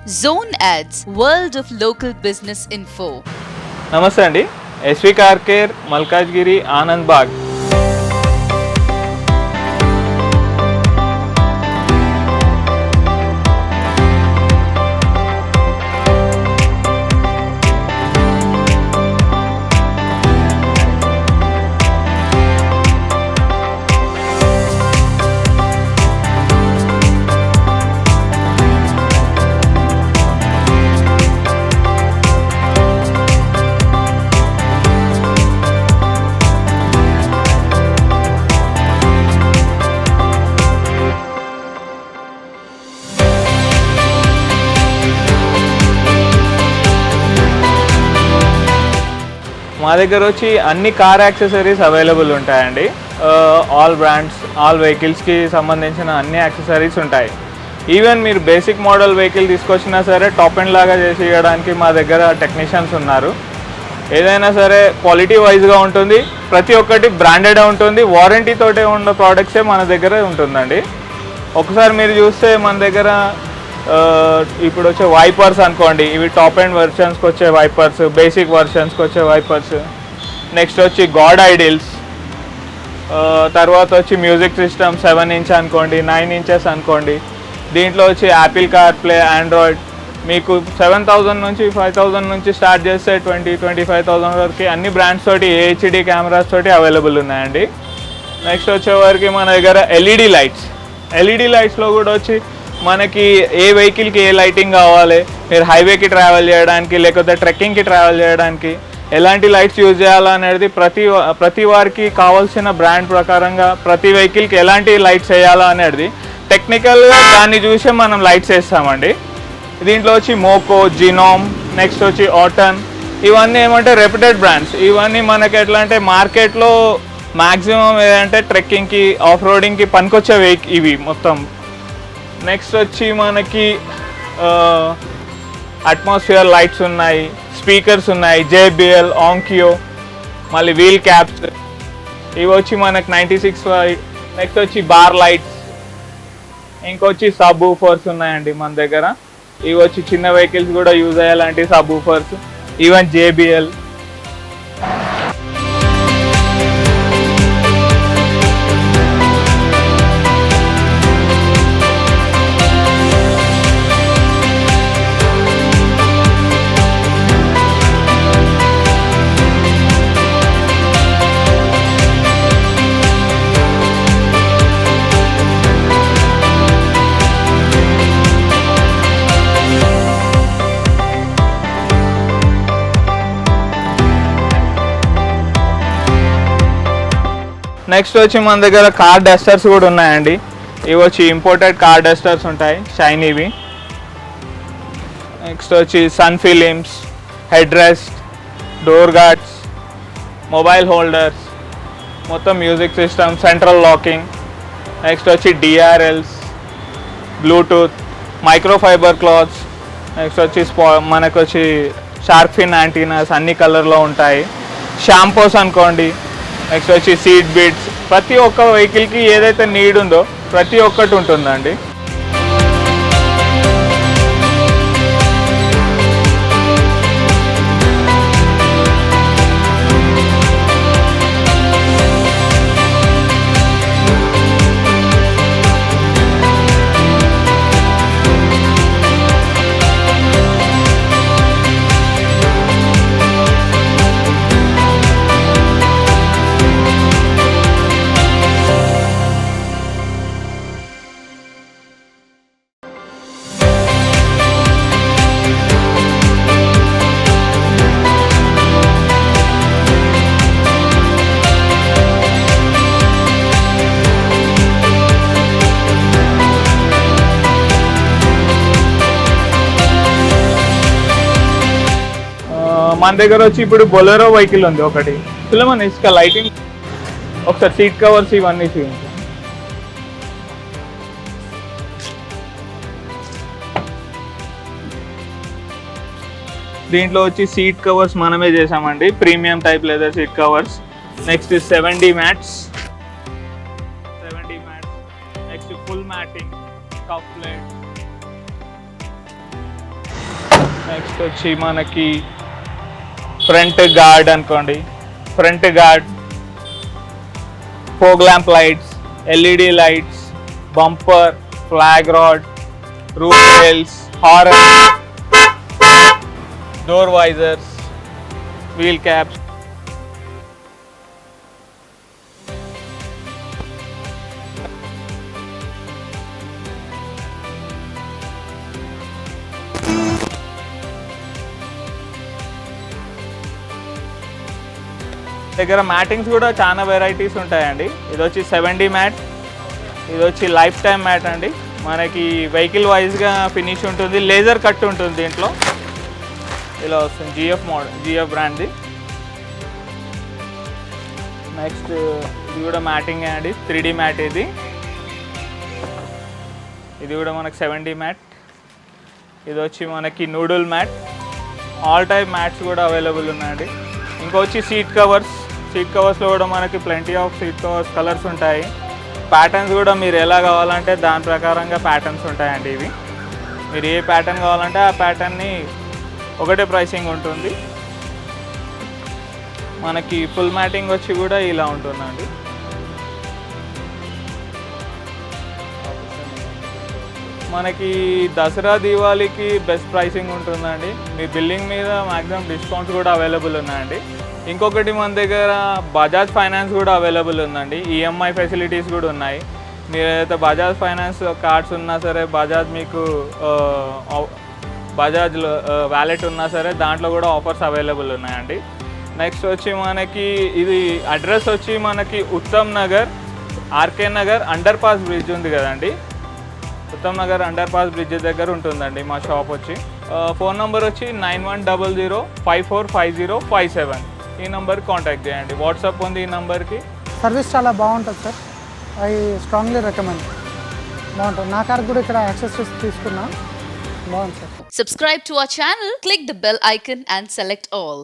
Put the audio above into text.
Zone Ads, World of Local Business Info. నమస్తే అండి. SV car care, Malkajgiri, Anand Bagh. మా దగ్గర వచ్చి అన్ని కార్ యాక్సెసరీస్ అవైలబుల్ ఉంటాయండి. ఆల్ బ్రాండ్స్, ఆల్ వెహికల్స్కి సంబంధించిన అన్ని యాక్సెసరీస్ ఉంటాయి. ఈవెన్ మీరు బేసిక్ మోడల్ వెహికల్ తీసుకొచ్చినా సరే టాప్ ఎండ్ లాగా చేసి ఇవ్వడానికి మా దగ్గర టెక్నీషియన్స్ ఉన్నారు. ఏదైనా సరే క్వాలిటీ వైజ్గా ఉంటుంది, ప్రతి ఒక్కటి బ్రాండెడ్ ఉంటుంది, వారంటీ తోటే ఉన్న ప్రోడక్ట్సే మన దగ్గర ఉంటుందండి. ఒకసారి మీరు చూస్తే మన దగ్గర ఇప్పుడు వచ్చే వైపర్స్ అనుకోండి, ఇవి టాప్ ఎండ్ వర్షన్స్కి వచ్చే వైపర్స్, బేసిక్ వర్షన్స్కి వచ్చే వైపర్స్. నెక్స్ట్ వచ్చి గాడ్ ఐడిల్స్, తర్వాత వచ్చి మ్యూజిక్ సిస్టమ్ 7 ఇంచ్ అనుకోండి, 9 ఇంచెస్ అనుకోండి. దీంట్లో వచ్చి యాపిల్ కార్ప్లే, ఆండ్రాయిడ్ మీకు 7,000 నుంచి 5,000 నుంచి స్టార్ట్ చేస్తే 20-25,000 వరకు అన్ని బ్రాండ్స్ తోటి ఏహెచ్డి కెమెరాస్ తోటి అవైలబుల్ ఉన్నాయండి. నెక్స్ట్ వచ్చేవరకు మన దగ్గర ఎల్ఈడి లైట్స్లో కూడా వచ్చి మనకి ఏ వెహికల్కి ఏ లైటింగ్ కావాలి, మీరు హైవేకి ట్రావెల్ చేయడానికి లేకపోతే ట్రెక్కింగ్కి ట్రావెల్ చేయడానికి ఎలాంటి లైట్స్ యూజ్ చేయాలనేది ప్రతి వారికి కావాల్సిన బ్రాండ్ ప్రకారంగా ప్రతి వెహికల్కి ఎలాంటి లైట్స్ వేయాలా అనేది టెక్నికల్గా దాన్ని చూసే మనం లైట్స్ వేస్తామండి. దీంట్లో వచ్చి మోకో, జినోమ్, నెక్స్ట్ వచ్చి ఆటన్, ఇవన్నీ ఏమంటే రెప్యూటెడ్ బ్రాండ్స్. ఇవన్నీ మనకి ఎట్లా అంటే మార్కెట్లో మ్యాక్సిమం ఏదంటే ట్రెక్కింగ్కి, ఆఫ్ రోడింగ్కి పనికొచ్చే ఇవి మొత్తం. నెక్స్ట్ వచ్చి మనకి అట్మాస్ఫియర్ లైట్స్ ఉన్నాయి, స్పీకర్స్ ఉన్నాయి, JBL, ఆంకియో, మళ్ళీ వీల్ క్యాప్స్, ఇవి వచ్చి మనకి 96. నెక్స్ట్ వచ్చి బార్ లైట్స్, ఇంకొచ్చి సబ్ ఊఫర్స్ ఉన్నాయండి మన దగ్గర. ఇవి వచ్చి చిన్న వెహికల్స్ కూడా యూజ్ అయ్యేలాంటి subwoofers, even JBL. Next వచ్చి మన దగ్గర కార్ డస్టర్స్ కూడా ఉన్నాయండి. ఇవి వచ్చి ఇంపోర్టెడ్ కార్ డస్టర్స్ ఉంటాయి, షైనీవి. నెక్స్ట్ వచ్చి sun films, head rest, door guards, mobile holders, మొత్తం music system, central locking. Next వచ్చి DRLs, Bluetooth, microfiber cloths. Next వచ్చి మనకు వచ్చి షార్క్ ఫిన్ యాంటీనాస్ అన్ని కలర్లో ఉంటాయి. షాంపూస్ అనుకోండి. నెక్స్ట్ వచ్చి సీట్ బీట్స్, ప్రతి ఒక్క వెహికల్కి ఏదైతే నీడ్ ఉందో ప్రతి ఒక్కటి ఉంటుందండి. మన దగ్గర వచ్చి ఇప్పుడు బొలెరో వెహికల్ ఉంది ఒకటి. సులమన్ ఇసుక లైటింగ్, ఒకసారి సీట్ కవర్స్ ఇవన్నీ చూపించు. దీంట్లో వచ్చి సీట్ కవర్స్ మనమే చేసామండి, premium type leather seat covers. Next 7D mats, next full matting, cup plate, next వచ్చి మనకి ఫ్రంట్ గార్డ్ అనుకోండి, front guard, fog lamp lights, LED lights, bumper, flag rod, roof rails, horn, door visors, wheel caps. దగ్గర mattings కూడా చాలా varieties ఉంటాయండి. ఇది వచ్చి 7D mat, ఇది వచ్చి లైఫ్ టైమ్ మ్యాట్ అండి. మనకి వెహికల్ వైజ్గా ఫినిష్ ఉంటుంది, లేజర్ కట్ ఉంటుంది దీంట్లో. ఇలా వస్తుంది GF మోడల్, GF బ్రాండ్ది. నెక్స్ట్ ఇది కూడా మ్యాటింగ్ అండి, 3D మ్యాట్ ఇది. ఇది కూడా మనకి 7D మ్యాట్. ఇది వచ్చి మనకి noodle mat. All type mats కూడా అవైలబుల్ ఉన్నాయండి. ఇంకొచ్చి సీట్ కవర్స్. సీట్ కవర్స్లో కూడా మనకి plenty of seat covers colours ఉంటాయి. ప్యాటర్న్స్ కూడా మీరు ఎలా కావాలంటే దాని ప్రకారంగా ప్యాటర్న్స్ ఉంటాయండి. ఇవి మీరు ఏ ప్యాటర్న్ కావాలంటే ఆ ప్యాటర్న్ని ఒకటే ప్రైసింగ్ ఉంటుంది. మనకి ఫుల్ మ్యాటింగ్ వచ్చి కూడా ఇలా ఉంటుందండి. మనకి దసరా దీవాళికి బెస్ట్ ప్రైసింగ్ ఉంటుందండి. మీ బిల్లింగ్ మీద మ్యాక్సిమం డిస్కౌంట్స్ కూడా అవైలబుల్ ఉన్నాయండి. ఇంకొకటి మన దగ్గర బజాజ్ ఫైనాన్స్ కూడా అవైలబుల్ ఉందండి. EMI ఫెసిలిటీస్ కూడా ఉన్నాయి. మీరు ఏదైతే బజాజ్ ఫైనాన్స్ కార్డ్స్ ఉన్నా సరే, బజాజ్ మీకు బజాజ్ వ్యాలెట్ ఉన్నా సరే దాంట్లో కూడా ఆఫర్స్ అవైలబుల్ ఉన్నాయండి. నెక్స్ట్ వచ్చి మనకి ఇది అడ్రస్ వచ్చి మనకి Uttam Nagar, RK Nagar underpass bridge ఉంది కదండి, Uttam Nagar underpass bridge దగ్గర ఉంటుందండి మా షాప్ వచ్చి. ఫోన్ నెంబర్ వచ్చి 9100545057. ఈ నెంబర్కి కాంటాక్ట్ చేయండి. వాట్సాప్ ఉంది ఈ నెంబర్కి. సర్వీస్ చాలా బాగుంటుంది సార్. I strongly recommend. బాగుంటుంది. నా కార్ కూడా ఇక్కడ యాక్సెసరీస్ తీసుకున్నా, బాగుంది sir. Subscribe to our channel, click the bell icon and select all.